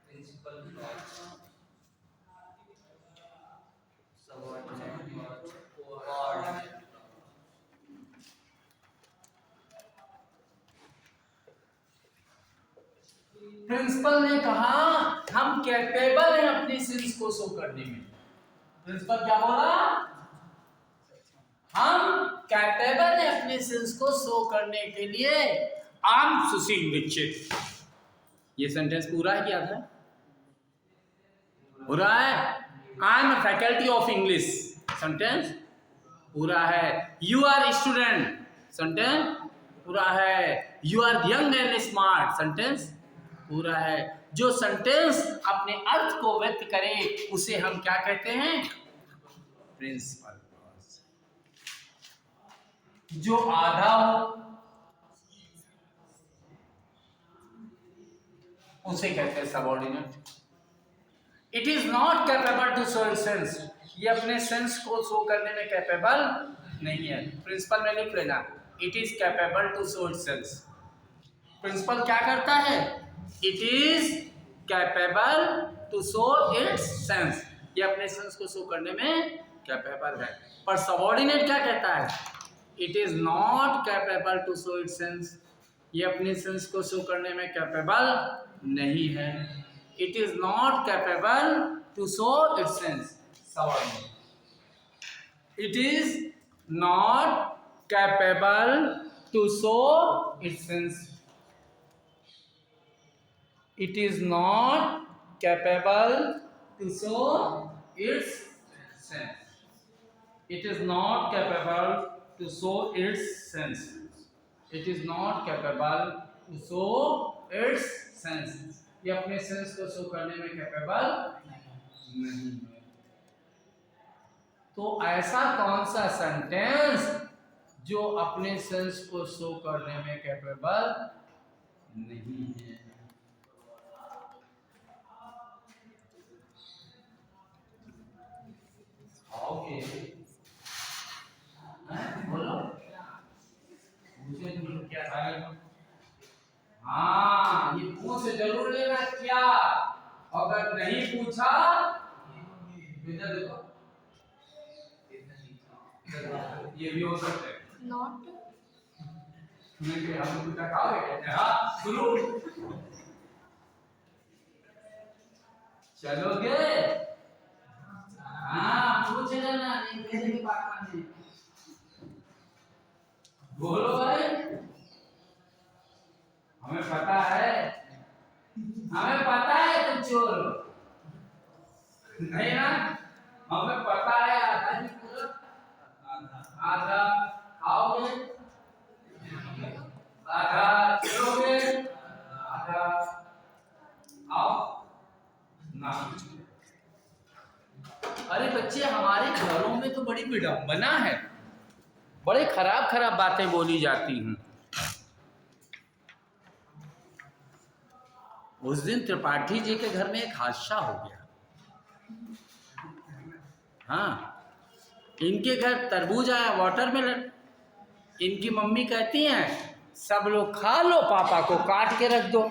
principal clause, subordinate clause, coordinate. Principal ने कहा हम कैपेबल हैं अपनी सिंस को शो करने में। प्रिंसिपल क्या बोला? हम कैपेबल हैं अपनी सिंस को शो करने के लिए। आम सुशील दीक्षित, ये सेंटेंस पूरा है क्या था? पूरा है। I am faculty of English, sentence पूरा है। यू आर स्टूडेंट, सेंटेंस पूरा है। You are young and smart, sentence पूरा है। जो सेंटेंस अपने अर्थ को व्यक्त करे उसे हम क्या कहते हैं? Principal clause. जो आधा हो उसे कहते हैं subordinate. It is not capable to show its sense, ये अपने सेंस को शो करने में कैपेबल नहीं है। प्रिंसिपल में लिख लेना, it is capable to show its sense. Principal क्या करता है? It is capable to show its sense, ये अपने सेंस को शो करने में कैपेबल है। पर सबऑर्डिनेट क्या कहता है? It is not capable to show its sense, ये अपने सेंस को शो करने में कैपेबल नहीं है। It is not capable to show its sense, subordinate. It is not capable to show its sense, it is not capable to show its sense. It is not capable to show its sense. It is not capable to show its sense. ये अपने sense को show करने में capable नहीं है। तो ऐसा कौन सा सेंटेंस जो अपने सेंस को शो करने में कैपेबल नहीं है? ओके, बोलो मुझे क्या है? हाँ, ये पूछ जरूर लेना क्या, अगर नहीं पूछा इधर देखो, ये भी हो सकता है नॉट। हम कुछ खाओगे कहते हैं। हाँ सुनो, चलोगे? हाँ पूछ लेना, नहीं कहने की बात नहीं। बोलो भाई, हमें पता है, हमें पता है तुम चोर हो, नहीं ना? हमें पता है आधा ही पूरा, आधा खाओगे, आधा चलोगे, आधा आओ ना। अरे बच्चे, हमारे घरों में तो बड़ी विडंबना है, बड़े खराब खराब बातें बोली जाती हैं। उस दिन त्रिपाठी जी के घर में एक हादसा हो गया। हाँ, इनके घर तरबूज आया, वाटरमेलन। इनकी मम्मी कहती हैं सब लोग खा लो, पापा को काट के रख दो।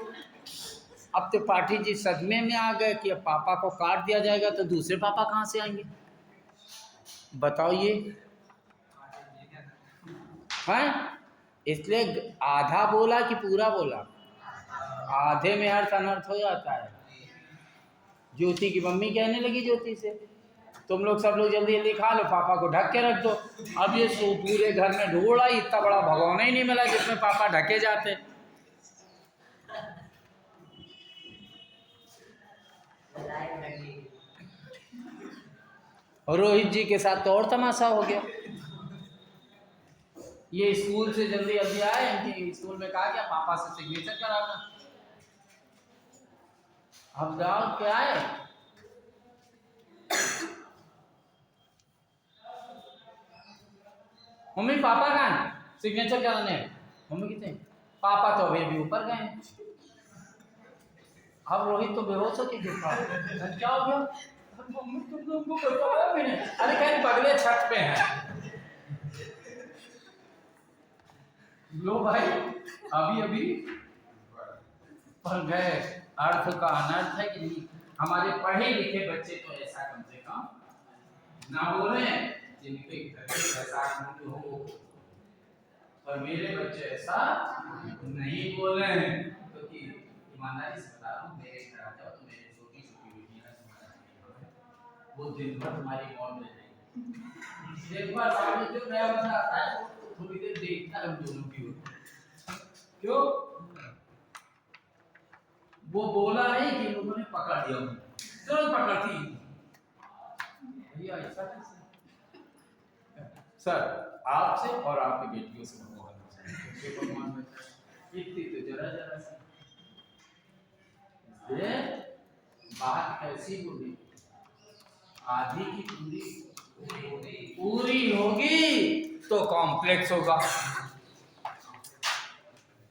अब तो पाठी जी सदमे में आ गए कि अब पापा को काट दिया जाएगा तो दूसरे पापा कहाँ से आएंगे, बताओ ये हैं। इसलिए आधा बोला कि पूरा बोला, आधे में अर्थ अनर्थ हो जाता है। ज्योति की मम्मी कहने लगी ज्योति से, तुम लोग सब लोग जल्दी जल्दी खा लो, पापा को ढक के रख दो। अब ये सो पूरे घर में ढूंढा, इतना बड़ा भगोना ही नहीं मिला जिसमें पापा ढके जाते। और रोहित जी के साथ तो और तमाशा हो गया। ये स्कूल से जल्दी जल्दी आए, इनके स्कूल में कहा गया पापा से सिग्नेचर कराना। अब जाओ क्या है, मम्मी पापा कहाँ है सिग्नेचर कराने, मम्मी कितने, पापा तो अभी ऊपर गए हैं। अब रोहित तो बेहोश होके गिर पड़ा, क्या हो गया, मम्मी तुम लोगों को बताया मैंने, अरे कहीं पगले छत पे हैं। लो भाई अभी अभी पढ़ गए। अर्थ का अनर्थ है कि नहीं। हमारे पढ़े लिखे बच्चे तो ऐसा कम से कम ना बोले जिनके घर में ऐसा मूड हो, और मेरे बच्चे ऐसा नहीं बोले। क्योंकि ईमानदारी से बता रहा हूँ, मेरे घर आ जाओ तो मेरी छोटी छोटी बेटियां वो दिन भर तुम्हारी मौत ले जाएगी। एक बार सामने जो नया बंदा आता है थोड़ी देर देखता है हम दोनों की ओर, क्यों वो बोला नहीं कि उन्होंने पकड़ लिया, तुरंत पकड़ती भैया ऐसा कैसे। सर आपसे और आपकी बेटियों से भगवान इतनी तो जरा जरा सी बात कैसी बोली, आधी की पूरी होगी तो कॉम्प्लेक्स होगा।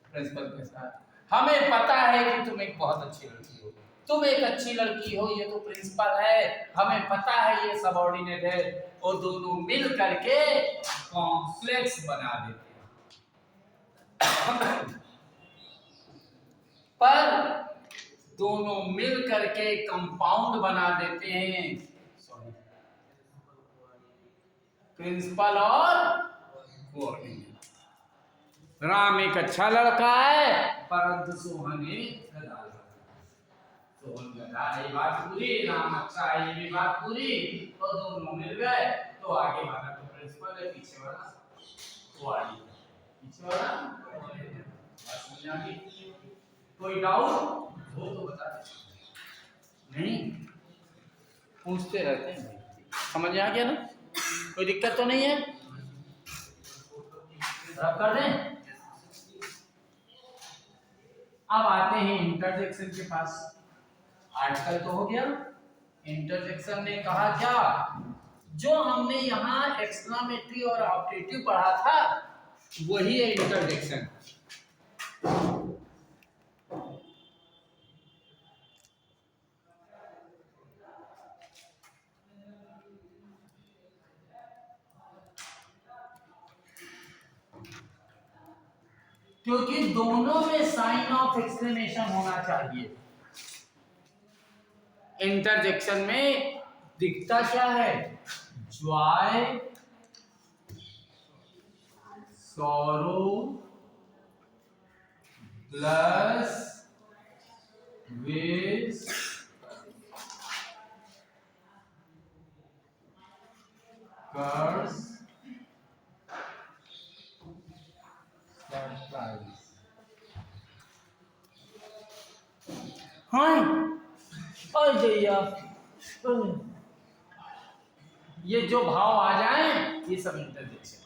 प्रिंसिपल के साथ हमें पता है कि तुम एक बहुत अच्छी लड़की हो, तुम एक अच्छी लड़की हो, ये तो प्रिंसिपल है, हमें पता है ये सबऑर्डिनेट है, और दोनों मिल करके कॉम्प्लेक्स बना देते हैं। पर दोनों मिल करके कंपाउंड बना देते हैं, प्रिंसिपल और कोऑर्डिनेटर। राम एक अच्छा लड़का है परंतु सोहन एक गधा है। सोहन गधा है, ये बात पूरी, राम अच्छा है ये भी बात पूरी, तो दोनों मिल गए तो आगे वाला तो प्रिंसिपल है, पीछे वाला कोऑर्डिनेटर, पीछे वाला बस समझ आ गई। कोई डाउट हो तो बता दे, नहीं पूछते रहते हैं, समझ आ गया ना, कोई दिक्कत तो नहीं है, रब कर दें। अब आते हैं इंटरजेक्शन के पास। आर्टिकल तो हो गया, इंटरजेक्शन ने कहा क्या, जो हमने यहाँ एक्सक्लामेटरी और ऑप्टेटिव पढ़ा था वही है इंटरजेक्शन। क्योंकि दोनों में साइन ऑफ एक्सक्लेमेशन होना चाहिए। इंटरजेक्शन में दिखता क्या है, जॉय, सॉरो प्लस विश, कर्स, सरप्राइज। हाँ भैया ये जो भाव आ जाए ये सब इंटरजेक्शन,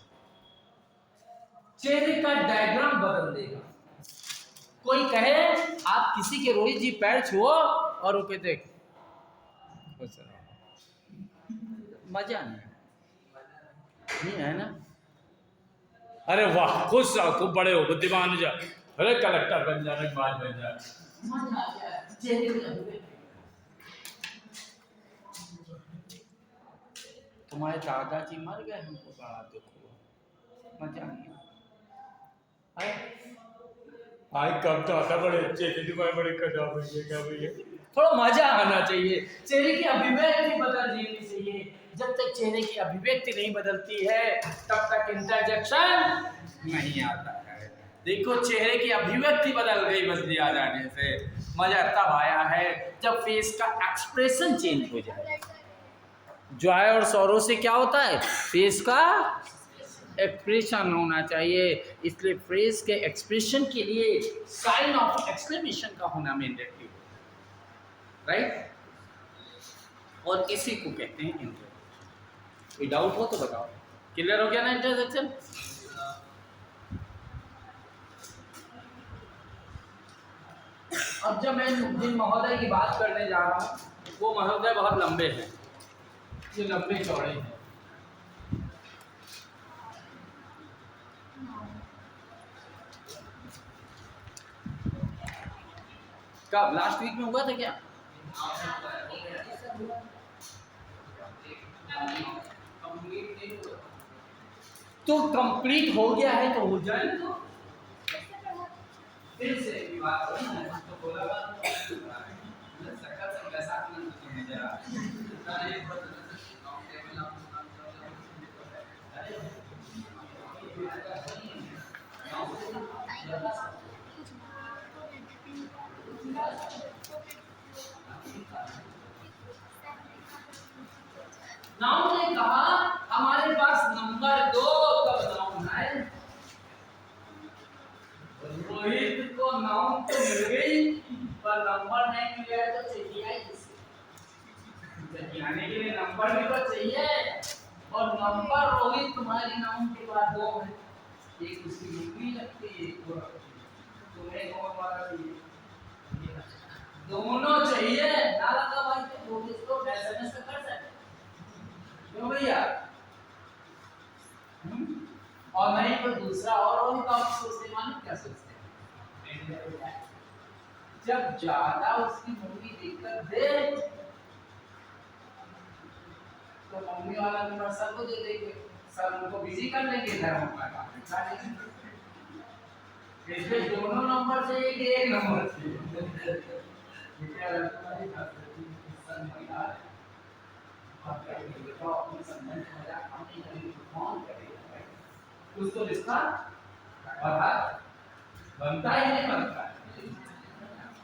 चेहरे का डायग्राम बदल देगा। कोई कहे आप किसी के रोहित जी पैर छुओ और ऊपर देख, मजा नहीं है ना। अरे वाह खुश रहो, खूब बड़े हो, बुद्धिमान हो जा, अरे कलेक्टर बन जा, बात बन जा, तुम्हारे दादाजी मर गए हमको बड़ा दुख हुआ, मजा नहीं। हाय आज कब तो आता बड़े अच्छे थे तुम्हारे बड़े कटा भैया क्या भैया। थोड़ा मजा आना चाहिए, चेहरे की अभिव्यक्ति बदलनी चाहिए। जब तक चेहरे की अभिव्यक्ति नहीं बदलती है तब तक इंटरजेक्शन नहीं आता है। देखो चेहरे की अभिव्यक्ति बदल गई बस दिया जाने से। मजा तब आया है जब फेस का एक्सप्रेशन चेंज हो जाए। जॉय और सौरो से क्या होता है, फेस का एक्सप्रेशन होना चाहिए। इसलिए फेस के एक्सप्रेशन के लिए साइन ऑफ एक्सक्लेमेशन का होना मैंडेटरी है, राइट। और इसी को कहते हैं इंटरजेक्शन। कोई डाउट हो तो बताओ। क्लियर हो गया ना इंटरजेक्शन? अब जब मैं जिन महोदय की बात करने जा रहा हूँ वो महोदय बहुत लंबे हैं, ये लंबे चौड़े हैं। कब लास्ट वीक में हुआ था क्या? तो कंप्लीट हो गया है तो हो जाए तो फिर से एक बात है तो बोला सकल से वैसा नहीं जरा नाउन ने कहा हमारे पास नंबर 2 कब नाउन है। रोहित को नाउन तो मिल गई पर नंबर नहीं मिला तो चाहिए ही किसे। आने के लिए नंबर भी तो चाहिए और नंबर रोहित तुम्हारी नाउन के बाद 2 है। एक उसकी बुकनी लगती है एक तुम्हें कौन वाला चाहिए, दोनों चाहिए ना लगा भाई तो रोहित को एसएमएस कर सकते क्यों भैया? और नहीं तो दूसरा और भी काम सोचते मानो क्या सोचते हैं जब ज्यादा उसकी मम्मी दिक्कत दे तो मम्मी वाला नंबर सर को दे देंगे, सर उनको बिजी कर लेंगे घर में अपना काम बिठा लेंगे। इसलिए दोनों नंबर चाहिए कि एक नंबर चाहिए? क्या लगता है सर महिला तो अपने संबंध मजाक हम नहीं करेंगे तो कौन करेगा? कुछ तो रिश्ता बनता ही नहीं बनता है।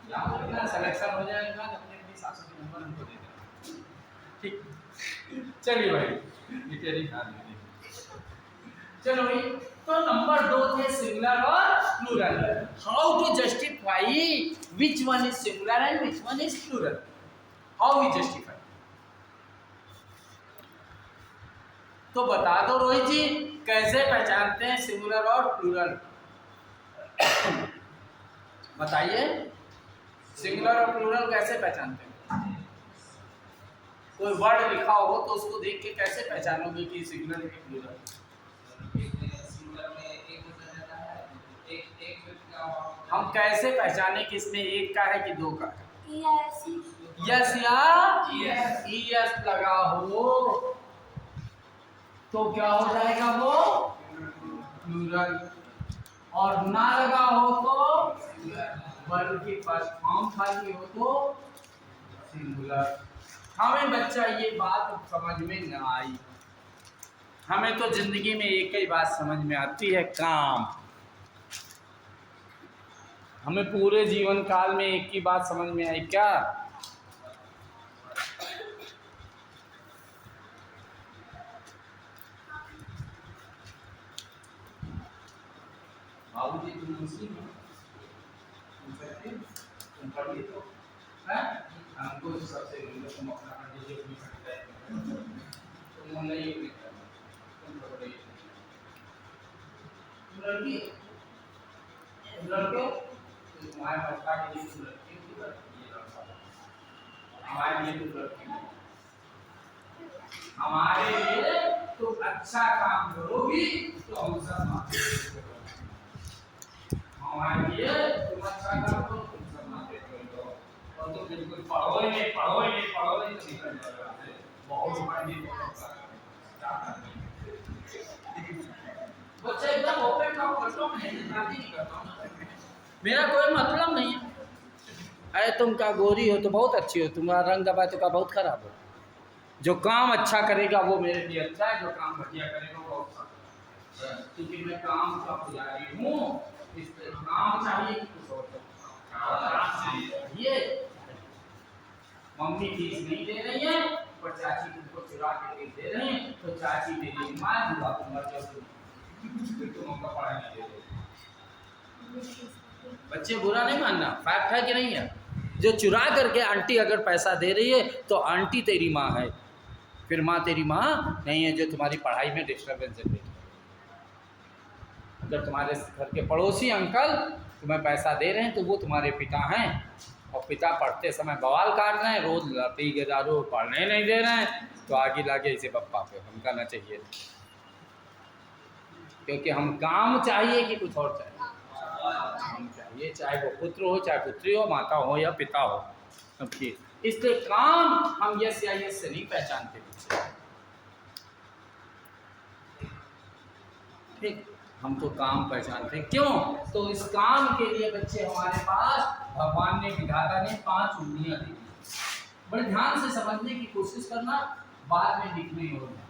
यहाँ पर सिलेक्शन हो जाएगा अपने अपनी सासू के नंबर हमको दे देना, ठीक। चलिए भाई तेरी चलो भाई तो नंबर 2 थे सिंगुलर और plural. How to justify which one is singular and which one is plural, how we justify? तो बता दो रोहित जी कैसे पहचानते हैं सिंगुलर और प्लूरल? बताइए सिंगुलर और प्लूरल कैसे पहचानते हैं? कोई वर्ड लिखा हो तो उसको देख के कैसे पहचानोगे कि सिंगुलर है कि प्लूरल? हम कैसे पहचाने कि इसमें एक का है कि 2 का है? यस या यस लगा हो तो क्या हो जाएगा वो प्लूरल, और ना लगा हो तो वर्ब की फर्स्ट फॉर्म खाली हो तो सिंगुलर। हमें बच्चा ये बात समझ में न आई, हमें तो जिंदगी में एक ही बात समझ में आती है काम। हमें पूरे जीवन काल में एक ही बात समझ में आई क्या? बाबूजी तुम मुस्लिम हो, तुम पढ़िए तो है हमको सबसे तुम अपना कंडीशन भी सकते हैं, तुम नहीं तुम पढ़िए। लड़की लड़के तुम्हारे बच्चा के लिए तुम लड़की की लड़की हमारे लिए तुम लड़की, हमारे लिए तुम अच्छा काम करोगी तो हम सब हमारे लिए तुम अच्छा काम करो तुम सब माते हो, और तुम बिल्कुल पढ़ो ही नहीं तो निकल जाएगा बहुत पढ़ने को बच्चे एकदम ओपन टॉक करता हूँ, मेहनतबाजी नहीं करता हूँ ना। मेरा कोई मतलब नहीं है। अरे तुम का गोरी हो तो बहुत अच्छी हो, तुम्हारा रंग दबा तो का बहुत खराब हो। जो काम अच्छा करेगा वो मेरे लिए अच्छा है, जो काम घटिया करेगा वो अच्छा है। क्योंकि मैं काम का पुजारी हूँ, इसलिए काम चाहिए कि कुछ और काम चाहिए। मम्मी फीस नहीं दे रही है पर चाची तुमको चुरा के फीस दे रही है, तो चाची मेरी माँ बुआ तुम मर जाओ, तुम हमको पढ़ाई नहीं दे रहे। बच्चे बुरा नहीं मानना, फैक्ट है कि नहीं है। जो चुरा करके आंटी अगर पैसा दे रही है तो आंटी तेरी माँ है, फिर माँ तेरी माँ नहीं है जो तुम्हारी पढ़ाई में डिस्टर्बेंस दे रही है। अगर तुम्हारे घर के पड़ोसी अंकल तुम्हें पैसा दे रहे हैं तो वो तुम्हारे पिता हैं, और पिता पढ़ते समय बवाल काट रहे हैं, रोज लती गदारो पढ़ने नहीं दे रहे हैं, तो आगे लागे इसे बप्पा पे हम कहना चाहिए। क्योंकि हम काम चाहिए कि कुछ और चाहिए, काम चाहिए, चाहे वो पुत्र हो चाहे पुत्री हो, माता हो या पिता हो, सबकी। इसलिए काम हम यस या यस से नहीं पहचानते बच्चे, ठीक। हम तो काम पहचानते हैं। क्यों? तो इस काम के लिए बच्चे हमारे पास भगवान ने, विधाता ने 5 उंगलियां दी। बड़े ध्यान से समझने की कोशिश करना, बाद में लिखने होगा।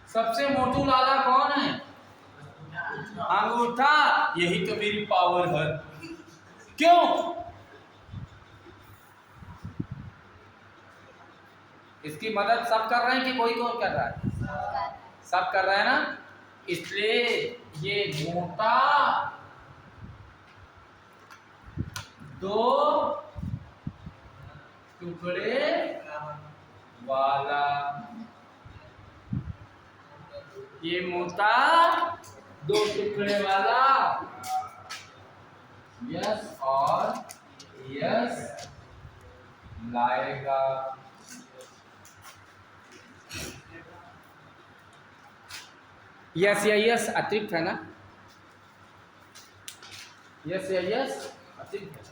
सबसे मोटू लाला कौन है? अंगूठा। यही तो मेरी पावर है। क्यों? इसकी मदद सब कर रहे हैं कि कोई कौन कर रहा है? सब कर रहे हैं ना। इसलिए ये मोटा 2 टुकड़े वाला, ये मोटा 2 टुकड़े वाला यस और यस लाएगा। यस या यस अतिरिक्त है ना, यस या यस अतिरिक्त है।